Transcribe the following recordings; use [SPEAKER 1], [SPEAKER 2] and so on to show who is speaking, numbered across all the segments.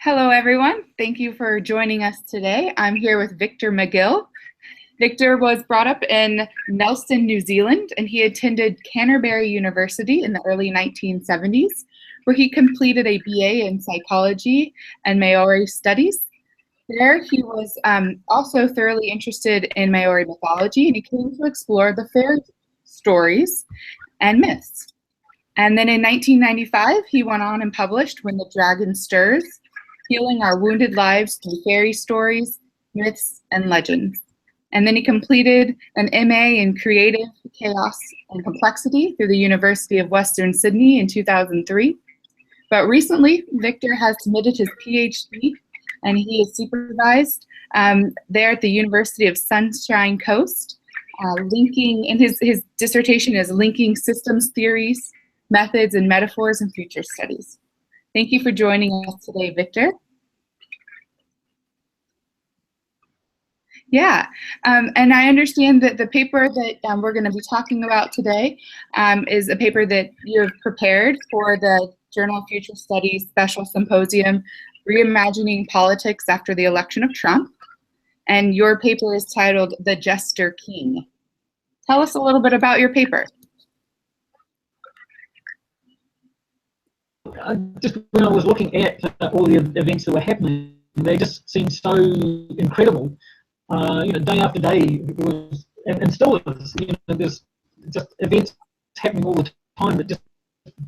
[SPEAKER 1] Hello, everyone. Thank you for joining us today. I'm here with Victor Macgill. Victor was brought up in Nelson, New Zealand, and he attended Canterbury University in the early 1970s, where he completed a BA in psychology and Maori studies. There, he was also thoroughly interested in Maori mythology, and he came to explore the fairy stories and myths. And then in 1995, he went on and published When the Dragon Stirs, Healing Our Wounded Lives Through Fairy Stories, Myths, and Legends. And then he completed an MA in Creative Chaos and Complexity through the University of Western Sydney in 2003. But recently, Victor has submitted his PhD, and he is supervised there at the University of Sunshine Coast, linking, and his dissertation is Linking Systems Theories, Methods, and Metaphors in Future Studies. Thank you for joining us today, Victor. Yeah, and I understand that the paper that we're going to be talking about today is a paper that you have prepared for the Journal of Future Studies Special Symposium, Reimagining Politics After the Election of Trump. And your paper is titled The Jester King. Tell us a little bit about your paper.
[SPEAKER 2] Just when I was looking at all the events that were happening, they just seemed so incredible. Day after day, and still is. There's just events happening all the time that just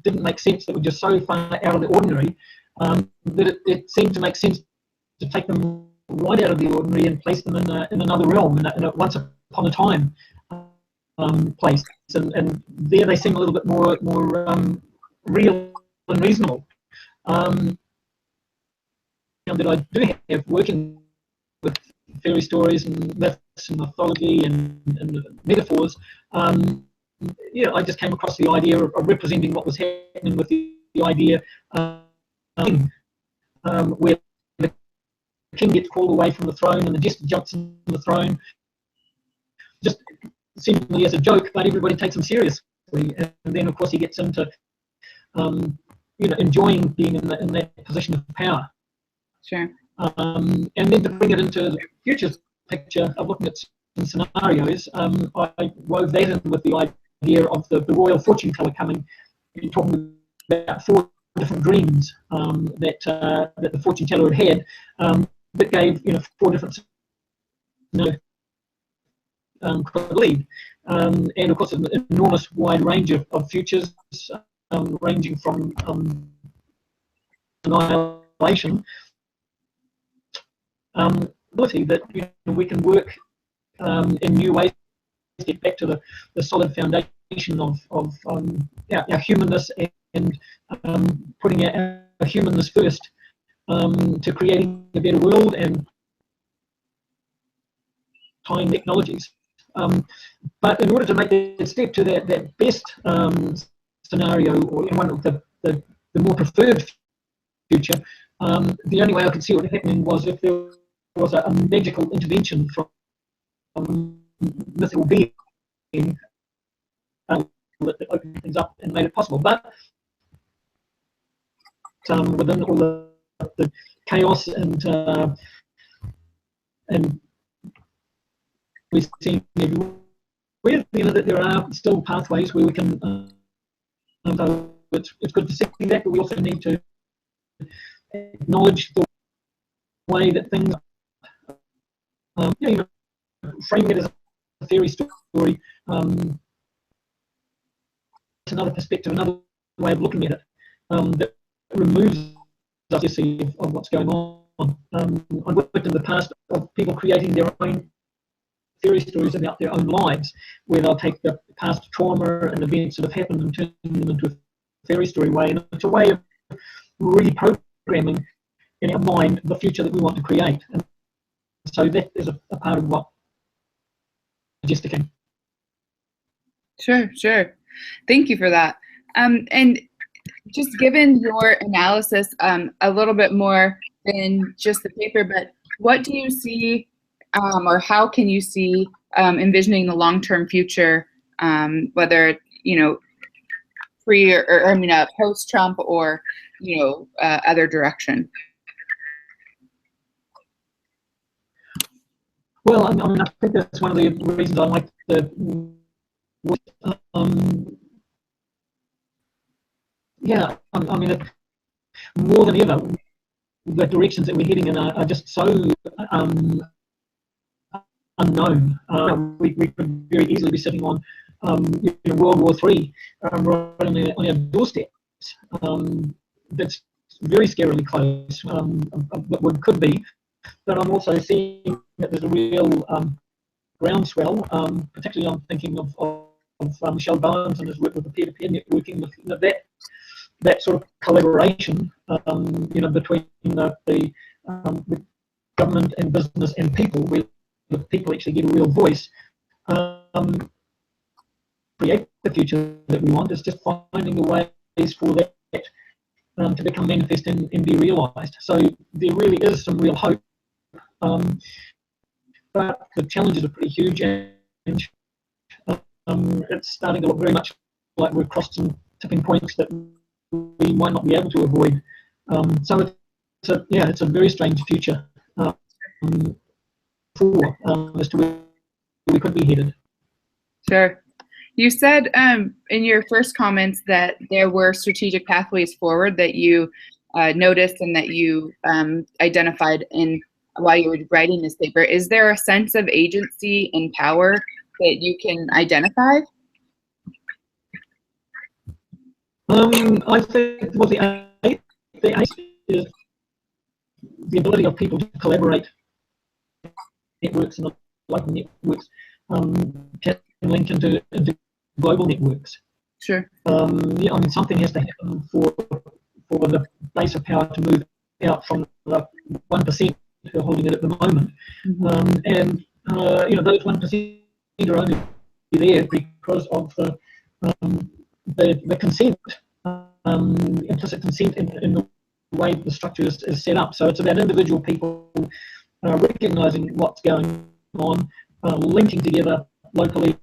[SPEAKER 2] didn't make sense. That were just so far out of the ordinary that it seemed to make sense to take them right out of the ordinary and place them in another realm, in a once upon a time place. And there they seem a little bit more real and reasonable. That I do have working with fairy stories and myths and mythology and metaphors. I just came across the idea of representing what was happening with the idea where the king gets called away from the throne and the jester jumps on the throne, just seemingly as a joke, but everybody takes him seriously. And then, of course, he gets into enjoying being in that position of power.
[SPEAKER 1] Sure.
[SPEAKER 2] And then to bring it into the future picture of looking at some scenarios, I wove that in with the idea of the royal fortune teller coming. You're talking about 4 different dreams that the fortune teller had that gave 4 different could lead, and of course an enormous wide range of futures, ranging from annihilation. Ability that we can work in new ways to get back to the solid foundation of our humanness and putting our humanness first to creating a better world and tying technologies. But in order to make that step to that best scenario, or one of the more preferred future, the only way I could see it happening was if there was a magical intervention from mythical being that opened things up and made it possible. But within all the chaos and we're seeing everywhere, that there are still pathways where we can. It's good to see that, but we also need to acknowledge the way that things frame it as a fairy story. It's another perspective, another way of looking at it that removes us of what's going on. I've worked in the past of people creating their own fairy stories about their own lives, where they'll take the past trauma and events that have happened and turn them into a fairy story way. And it's a way of reprogramming in our mind the future that we want to create. And so that is a part of what Jester King.
[SPEAKER 1] Sure. Thank you for that. And just given your analysis a little bit more than just the paper, but what do you see or how can you see envisioning the long-term future, whether pre or post-Trump or other direction?
[SPEAKER 2] Well, I mean, I think that's one of the reasons I like the yeah, I mean, more than ever, the directions that we're heading in are just so unknown. We could very easily be sitting on World War III right on our doorsteps. That's very scarily close, what could be. But I'm also seeing that there's a real groundswell, particularly I'm thinking of Michelle Barnes and his work with the peer-to-peer networking, with that sort of collaboration, between the government and business and people, where the people actually get a real voice, create the future that we want. It's just finding the ways for that to become manifest and be realised. So there really is some real hope, but the challenges are pretty huge, and it's starting to look very much like we've crossed some tipping points that we might not be able to avoid. So it's a very strange future as to where we could be headed.
[SPEAKER 1] Sure. You said in your first comments that there were strategic pathways forward that you noticed and that you identified while you were writing this paper. Is there a sense of agency and power that you can identify?
[SPEAKER 2] I think the aim is the ability of people to collaborate. Networks and the local networks can link into global networks.
[SPEAKER 1] Sure.
[SPEAKER 2] I mean, something has to happen for the base of power to move out from the 1% who are holding it at the moment. And those 1% are only there because of the consent, implicit consent in the way the structure is set up. So it's about individual people recognising what's going on, linking together locally,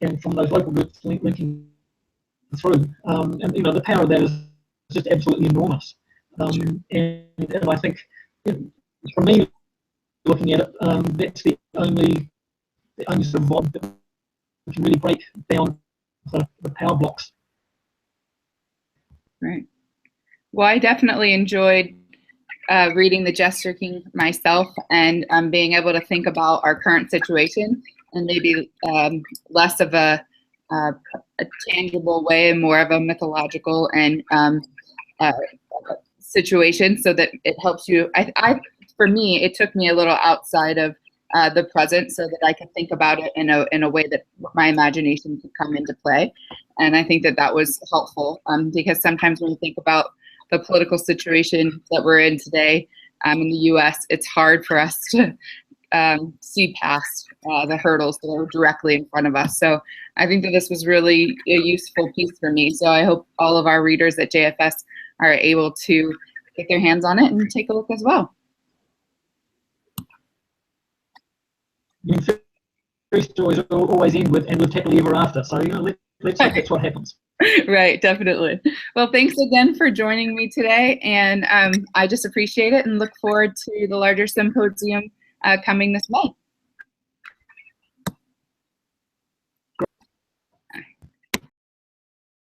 [SPEAKER 2] and from those local groups linking through. And the power of that is just absolutely enormous. And I think, for me, looking at it, that's the only sort of vibe that we can really break down the power blocks.
[SPEAKER 1] Right. Well, I definitely enjoyed reading the Jester King myself, and being able to think about our current situation and maybe less of a tangible way and more of a mythological and situation, so that it helps you. For me, it took me a little outside of the present, so that I could think about it in a way that my imagination could come into play. And I think that was helpful, because sometimes when we think about the political situation that we're in today in the U.S., it's hard for us to see past the hurdles that are directly in front of us. So I think that this was really a useful piece for me. So I hope all of our readers at JFS are able to get their hands on it and take a look as well.
[SPEAKER 2] Fairy stories always end with "and lived happily ever after." So let's hope that's what happens.
[SPEAKER 1] Right, definitely. Well, thanks again for joining me today, and I just appreciate it and look forward to the larger symposium coming this May.